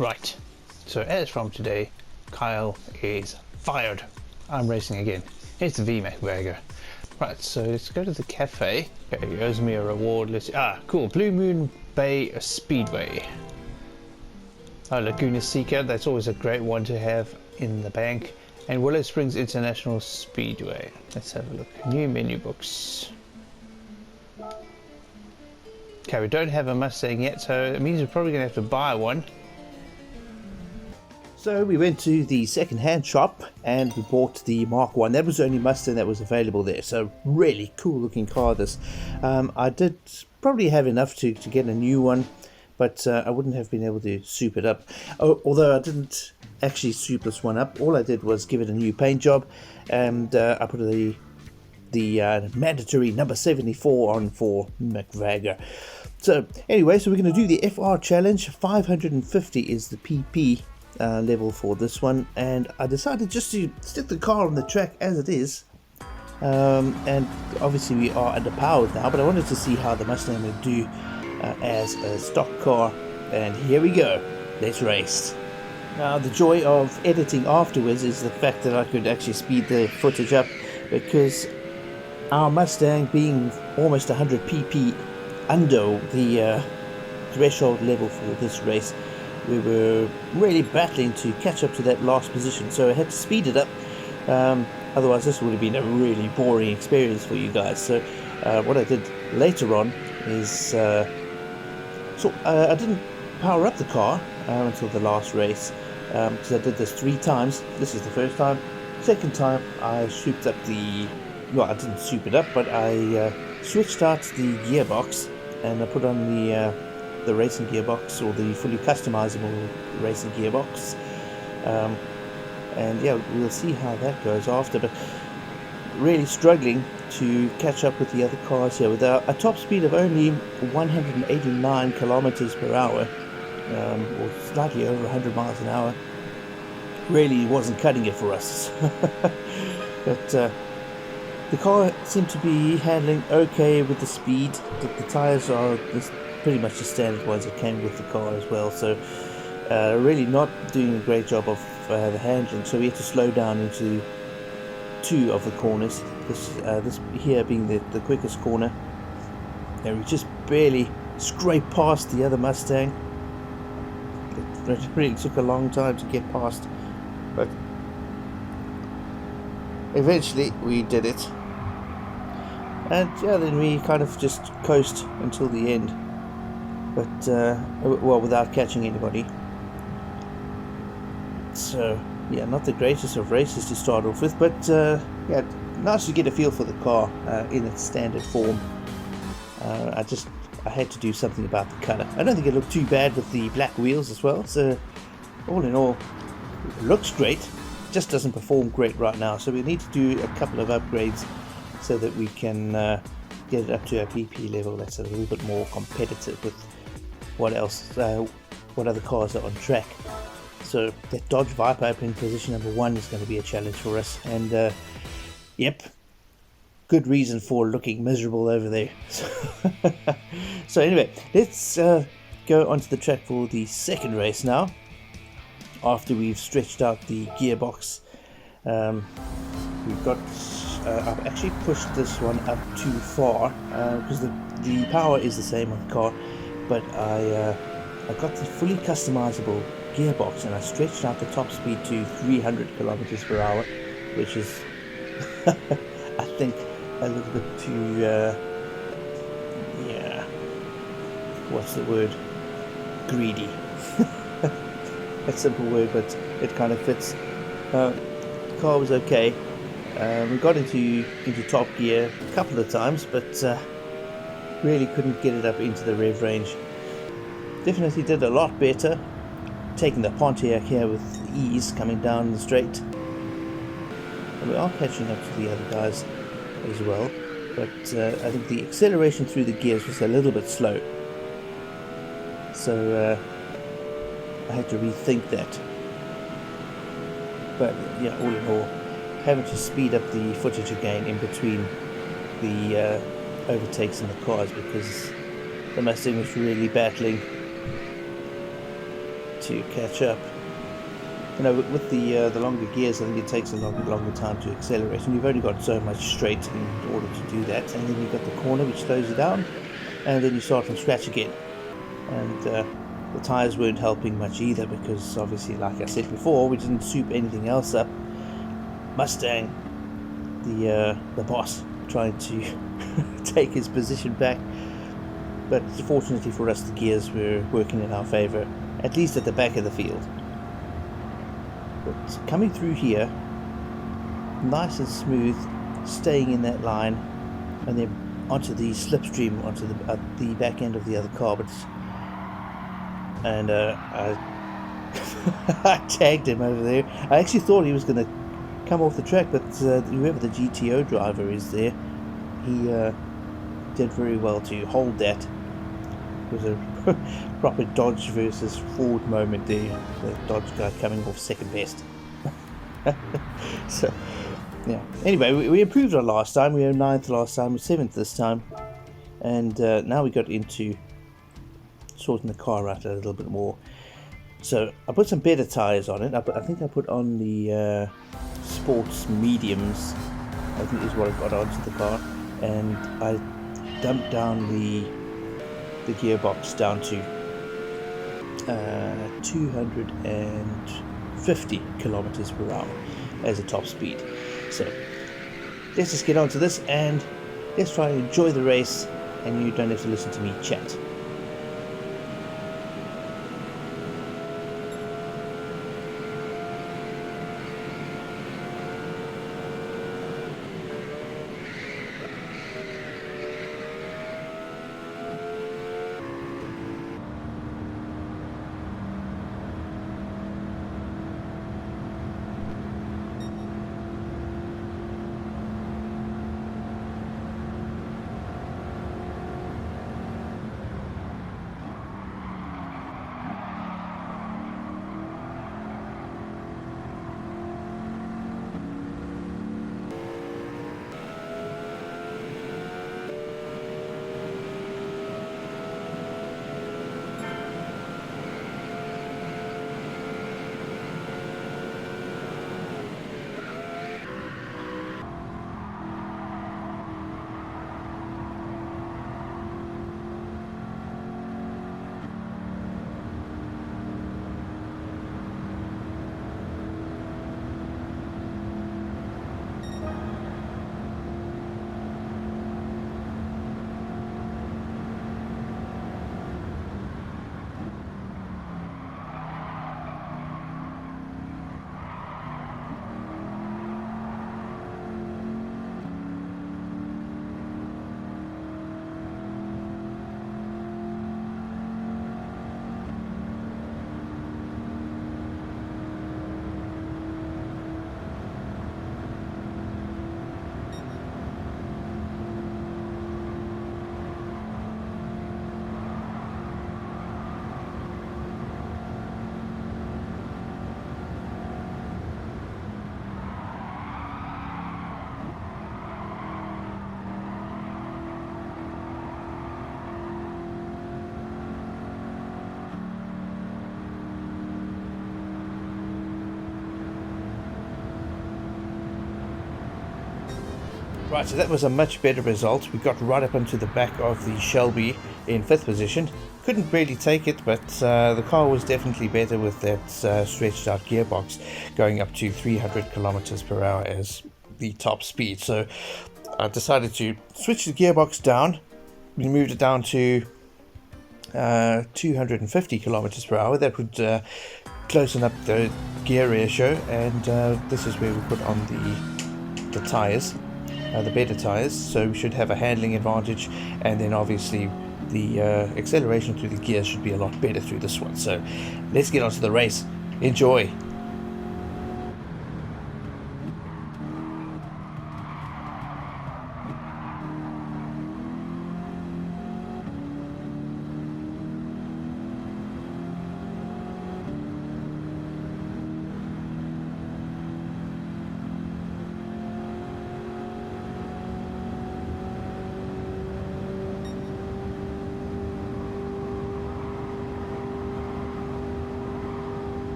Right, so as from today, Kyle is fired. I'm racing again. It's the McVagger. Right, so let's go to the cafe. Okay, he owes me a reward. Cool. Blue Moon Bay Speedway. Oh, Laguna Seca, that's always a great one to have in the bank. And Willow Springs International Speedway. Let's have a look. New menu books. Okay, we don't have a Mustang yet, so it means we're probably going to have to buy one. So we went to the second-hand shop and we bought the Mark 1. That was the only Mustang that was available there. So really cool looking car this. I did probably have enough to get a new one, but I wouldn't have been able to soup it up. Although I didn't actually soup this one up. All I did was give it a new paint job, and I put the mandatory number 74 on for McVagger. So anyway, so we're going to do the FR challenge. 550 is the PP level for this one, and I decided just to stick the car on the track as it is, and obviously we are underpowered now, but I wanted to see how the Mustang would do as a stock car, and here we go. Let's race. Now the joy of editing afterwards is the fact that I could actually speed the footage up, because our Mustang being almost 100 pp under the threshold level for this race, we were really battling to catch up to that last position, so I had to speed it up. Otherwise this would have been a really boring experience for you guys. So what I did later on is I didn't power up the car until the last race, because I did this 3 times. This is the first time. Second time I souped up the, well, I didn't soup it up, but I switched out the gearbox and I put on the racing gearbox, or the fully customizable racing gearbox, and yeah, we'll see how that goes after. But really struggling to catch up with the other cars here with a top speed of only 189 kilometers per hour, or slightly over 100 miles an hour. Really wasn't cutting it for us. But the car seemed to be handling okay with the speed. The tires are pretty much the standard ones that came with the car as well, so really not doing a great job of the handling, so we had to slow down into 2 of the corners, this here being the quickest corner, and we just barely scraped past the other Mustang. It really took a long time to get past, but eventually we did it, and yeah, then we kind of just coast until the end, but well, without catching anybody. So yeah, not the greatest of races to start off with, but yeah, nice to get a feel for the car in its standard form. I had to do something about the colour. I don't think it looked too bad with the black wheels as well, so all in all it looks great, just doesn't perform great right now, so we need to do a couple of upgrades so that we can get it up to a PP level that's a little bit more competitive with what other cars are on track. So that Dodge Viper up in position number 1 is going to be a challenge for us, and yep, good reason for looking miserable over there. So anyway, let's go onto the track for the second race now, after we've stretched out the gearbox. I've actually pushed this one up too far, because the power is the same on the car, but I got the fully customizable gearbox and I stretched out the top speed to 300 kilometers per hour, which is I think a little bit too yeah, what's the word, greedy. A simple word, but it kind of fits. The car was okay. We got into top gear a couple of times, but really couldn't get it up into the rev range. Definitely did a lot better taking the Pontiac here with ease coming down the straight. And we are catching up to the other guys as well, but I think the acceleration through the gears was a little bit slow, so I had to rethink that. But yeah, all in all, having to speed up the footage again in between the overtakes in the cars, because the Mustang was really battling to catch up. You know, with the longer gears, I think it takes a longer time to accelerate, and you've only got so much straight in order to do that. And then you've got the corner, which slows you down, and then you start from scratch again. And the tyres weren't helping much either, because obviously, like I said before, we didn't soup anything else up. Mustang, the boss, trying to take his position back, but fortunately for us, the gears were working in our favour, at least at the back of the field. But coming through here, nice and smooth, staying in that line, and then onto the slipstream, onto the back end of the other car. And I tagged him over there. I actually thought he was going to come off the track, but whoever the GTO driver is there, he did very well to hold that. It was a proper Dodge versus Ford moment there. The Dodge guy coming off second best. So, yeah. Anyway, we improved on last time. We were 9th last time, we're 7th this time. And now we got into sorting the car out a little bit more. So I put some better tyres on it. I think I put on the sports mediums, I think is what I got onto the car. And I dumped down the gearbox down to 250 kilometers per hour as a top speed. So let's just get on to this and let's try and enjoy the race, and you don't have to listen to me chat. Right, so that was a much better result. We got right up onto the back of the Shelby in 5th position. Couldn't really take it, but the car was definitely better with that stretched out gearbox going up to 300 kilometers per hour as the top speed. So I decided to switch the gearbox down. We moved it down to 250 kilometers per hour. That would closen up the gear ratio, and this is where we put on the tires. The better tires, so we should have a handling advantage, and then obviously the acceleration through the gears should be a lot better through this one. So let's get on to the race. Enjoy.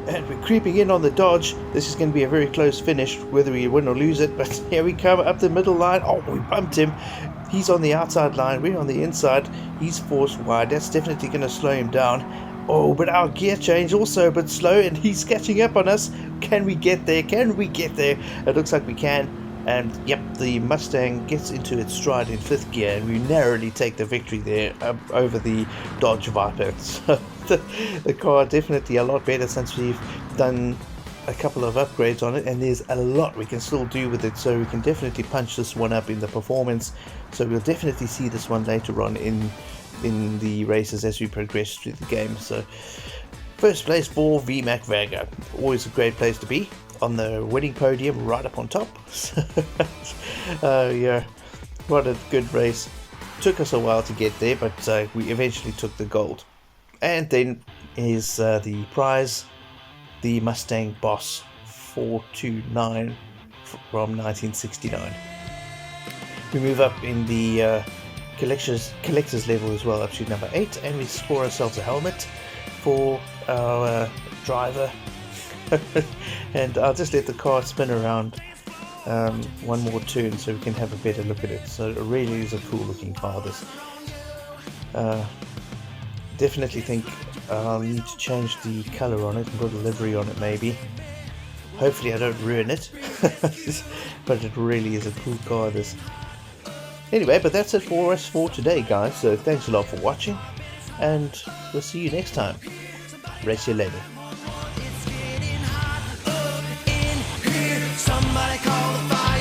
And we're creeping in on the Dodge. This is going to be a very close finish, whether we win or lose it. But here we come up the middle line. Oh, we bumped him. He's on the outside line. We're on the inside. He's forced wide. That's definitely going to slow him down. Oh, but our gear change also a bit slow, and he's catching up on us. Can we get there? Can we get there? It looks like we can. And yep, the Mustang gets into its stride in 5th gear, and we narrowly take the victory there over the Dodge Viper. So the car definitely a lot better since we've done a couple of upgrades on it, and there's a lot we can still do with it, so we can definitely punch this one up in the performance. So we'll definitely see this one later on in the races as we progress through the game. So first place for McVagger, always a great place to be, on the winning podium right up on top. Yeah, what a good race. Took us a while to get there, but we eventually took the gold. And then is the prize, the Mustang Boss 429 from 1969. We move up in the collector's level as well, up to number 8, and we score ourselves a helmet for our driver. And I'll just let the car spin around one more turn so we can have a better look at it. So it really is a cool looking car, this. Definitely think I'll need to change the colour on it and put a livery on it maybe. Hopefully I don't ruin it. But it really is a cool car, this. Anyway, but that's it for us for today, guys. So thanks a lot for watching, and we'll see you next time. Race you later. Somebody call the fire.